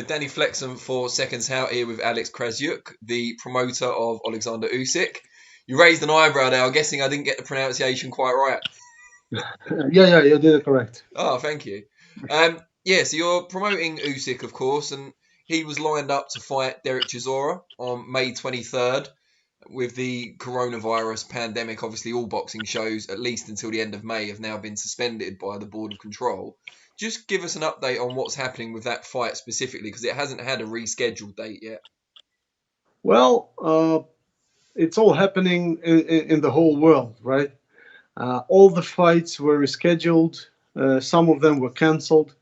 Danny Flexen for SecondsOut here with Alex Krassyuk, the promoter of Oleksandr Usyk. You raised an eyebrow there. I'm guessing I didn't get the pronunciation quite right. Yeah, you did it correct. Oh, thank you. So you're promoting Usyk, of course, and he was lined up to fight Dereck Chisora on May 23rd. With the coronavirus pandemic, obviously all boxing shows, at least until the end of May, have now been suspended by the Board of Control. Just give us an update on what's happening with that fight specifically, because it hasn't had a rescheduled date yet. Well, it's all happening in the whole world, right? All the fights were rescheduled. Some of them were cancelled,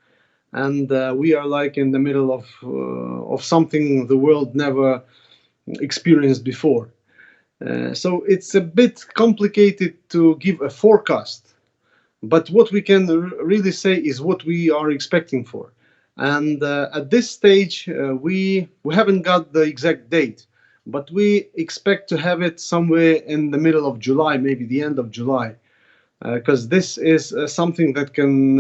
and we are like in the middle of something the world never experienced before. So it's a bit complicated to give a forecast, but what we can really say is what we are expecting for. And at this stage, we haven't got the exact date, but we expect to have it somewhere in the middle of July, maybe the end of July, because this is something that can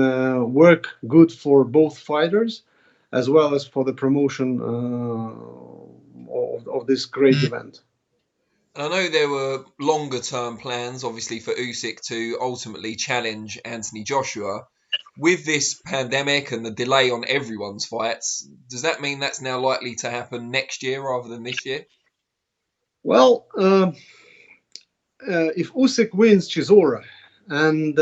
work good for both fighters as well as for the promotion of this great event. And I know there were longer term plans, obviously, for Usyk to ultimately challenge Anthony Joshua. With this pandemic and the delay on everyone's fights, does that mean that's now likely to happen next year rather than this year? Well, if Usyk wins Chisora and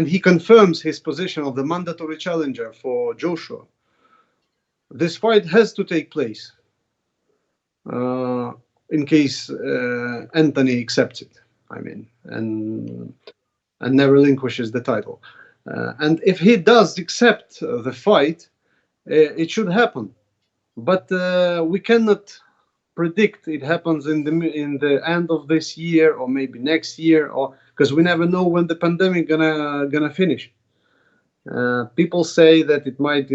he confirms his position of the mandatory challenger for Joshua, this fight has to take place in case Anthony accepts it. I mean, and never relinquishes the title. And if he does accept the fight, it should happen. But we cannot predict it happens in the end of this year or maybe next year, or because we never know when the pandemic gonna finish. People say that it might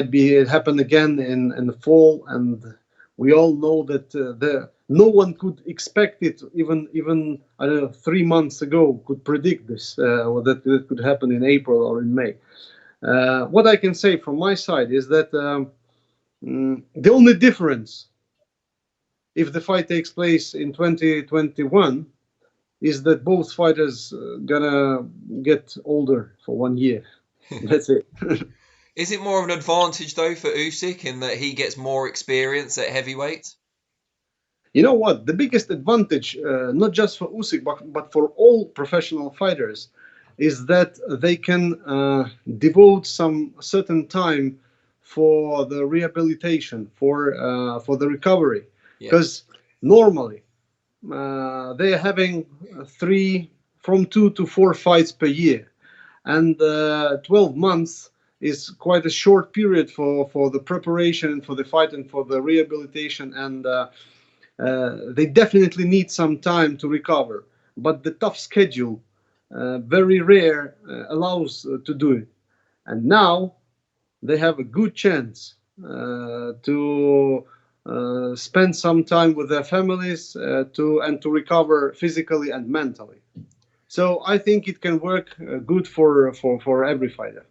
be happen again in the fall, and we all know that no one could expect it. Even I don't know, 3 months ago could predict this or that it could happen in April or in May. What I can say from my side is that the only difference, if the fight takes place in 2021, is that both fighters gonna get older for 1 year. That's it. Is it more of an advantage though for Usyk in that he gets more experience at heavyweight? You know what? The biggest advantage, not just for Usyk but for all professional fighters, is that they can devote some certain time for the rehabilitation, for the recovery, because normally they are having from 2 to 4 fights per year, and 12 months is quite a short period for the preparation, for the fight, and for the rehabilitation, and they definitely need some time to recover. But the tough schedule, very rare, allows to do it. And now they have a good chance to spend some time with their families to recover physically and mentally. So I think it can work good for every fighter.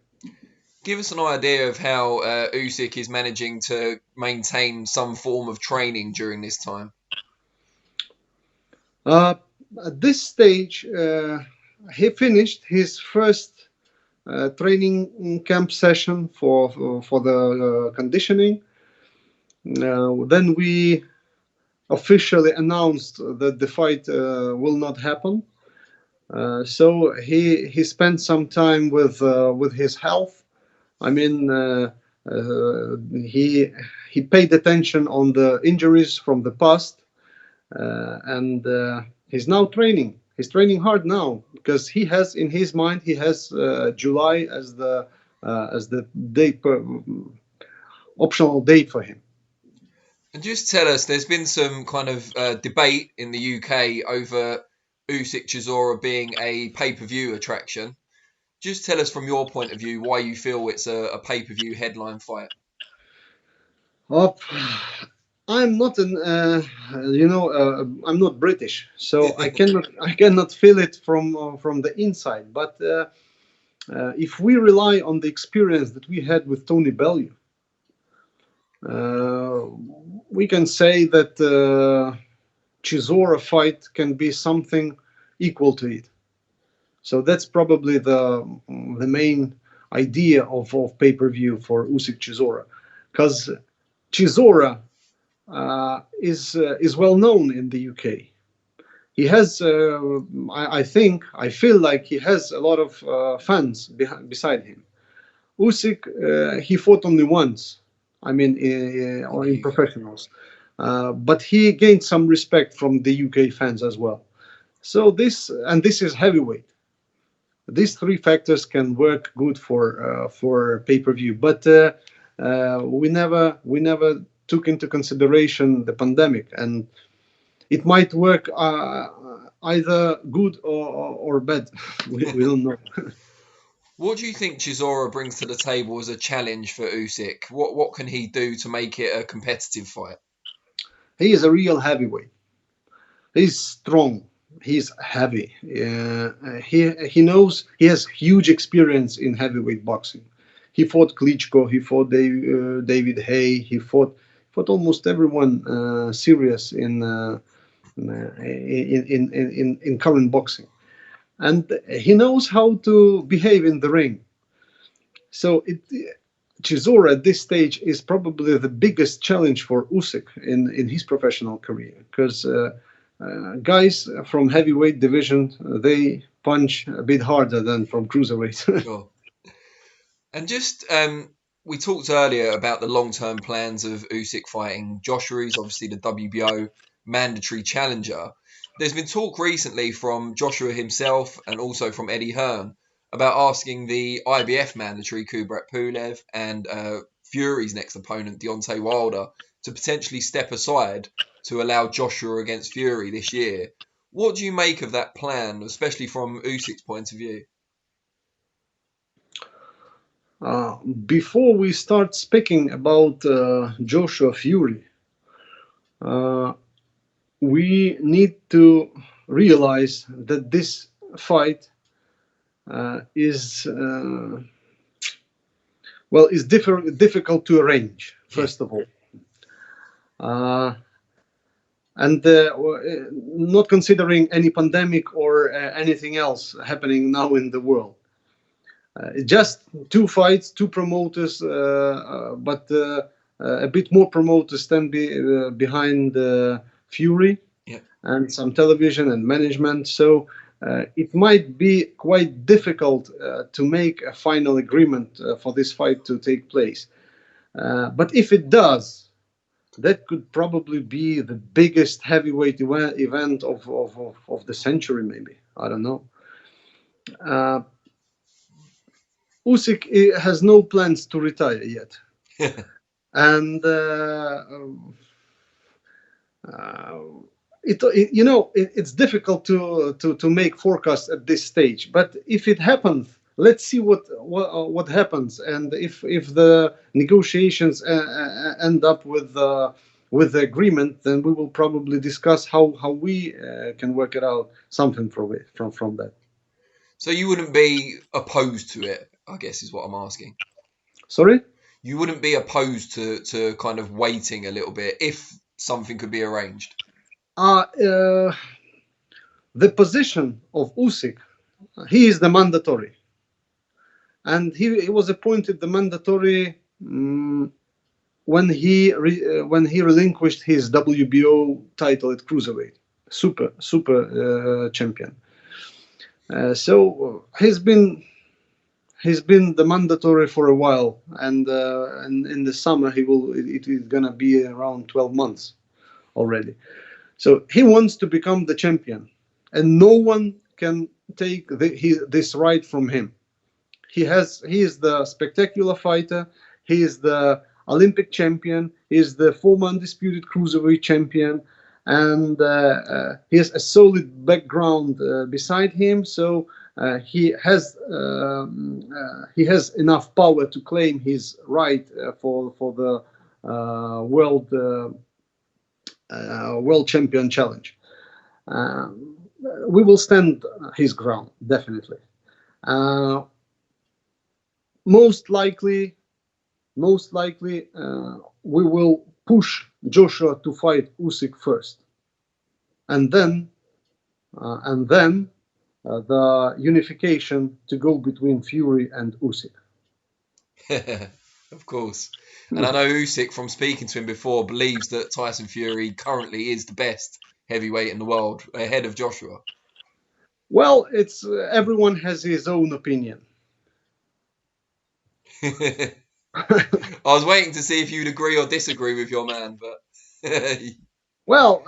Give us an idea of how Usyk is managing to maintain some form of training during this time. At this stage, he finished his first training camp session for the conditioning. Then we officially announced that the fight will not happen. So he spent some time with his health. I mean, he paid attention on the injuries from the past, and he's now training. He's training hard now because he has in his mind July as the date, optional date for him. And just tell us, there's been some kind of debate in the UK over Usyk Chisora being a pay-per-view attraction. Just tell us from your point of view why you feel it's a pay-per-view headline fight. I'm not I'm not British, so I cannot feel it from the inside. But If we rely on the experience that we had with Tony Bellew, we can say that Chisora fight can be something equal to it. So that's probably the main idea of pay-per-view for Usyk Chisora, because Chisora is well known in the UK. He has, I feel like he has a lot of fans beside him. Usyk, he fought only once. I mean, or in professionals, but he gained some respect from the UK fans as well. So this is heavyweight. These three factors can work good for pay-per-view, but we never took into consideration the pandemic, and it might work either good or bad. we don't know. What do you think Chisora brings to the table as a challenge for Usyk? What can he do to make it a competitive fight? He is a real heavyweight. He's strong. He's heavy. He knows, he has huge experience in heavyweight boxing. He fought Klitschko. He fought David Haye. He fought almost everyone serious in current boxing, and he knows how to behave in the ring. So Chisora at this stage is probably the biggest challenge for Usyk in his professional career, because guys from heavyweight division, they punch a bit harder than from cruiserweight. Sure. And just we talked earlier about the long-term plans of Usyk fighting Joshua. He's obviously the WBO mandatory challenger. There's been talk recently from Joshua himself and also from Eddie Hearn about asking the IBF mandatory Kubrat Pulev and Fury's next opponent Deontay Wilder to potentially step aside to allow Joshua against Fury this year. What do you make of that plan, especially from Usyk's point of view? Before we start speaking about Joshua Fury, we need to realize that this fight is difficult to arrange, first of all, and not considering any pandemic or anything else happening now in the world. Just two fights, two promoters, but a bit more promoters stand behind Fury, yeah, and some television and management. So it might be quite difficult to make a final agreement for this fight to take place. But if it does, that could probably be the biggest heavyweight event of the century, maybe. I don't know. Usyk has no plans to retire yet. And it's difficult to make forecasts at this stage. But if it happens, let's see what happens. And if the negotiations end up with the agreement, then we will probably discuss how we can work it out, something from that. So you wouldn't be opposed to it, I guess, is what I'm asking. Sorry? You wouldn't be opposed to kind of waiting a little bit if something could be arranged? The position of Usyk, he is the mandatory. And he was appointed the mandatory when he relinquished his WBO title at cruiserweight, super champion. So he's been the mandatory for a while, and in the summer it is gonna be around 12 months already. So he wants to become the champion, and no one can take this right from him. He is the spectacular fighter. He is the Olympic champion. He is the former undisputed cruiserweight champion, and he has a solid background beside him. So he has enough power to claim his right for the world champion challenge. We will stand his ground, definitely. most likely, we will push Joshua to fight Usyk first, and then the unification to go between Fury and Usyk. Of course. And I know Usyk, from speaking to him before, believes that Tyson Fury currently is the best heavyweight in the world, ahead of Joshua. Well, it's everyone has his own opinion. I was waiting to see if you'd agree or disagree with your man, but Well,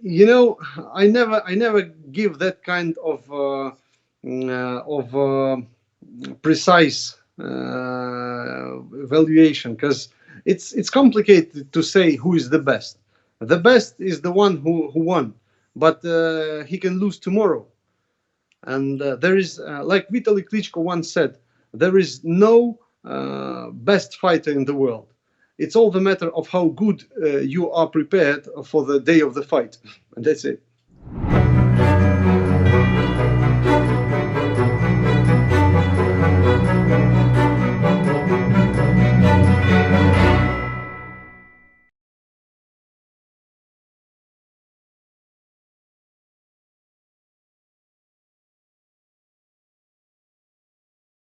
you know, I never give that kind of precise valuation, because it's complicated to say who is the best. The best is the one who won, but he can lose tomorrow. And there is, like Vitaly Klitschko once said, there is no best fighter in the world. It's all the matter of how good you are prepared for the day of the fight, and that's it.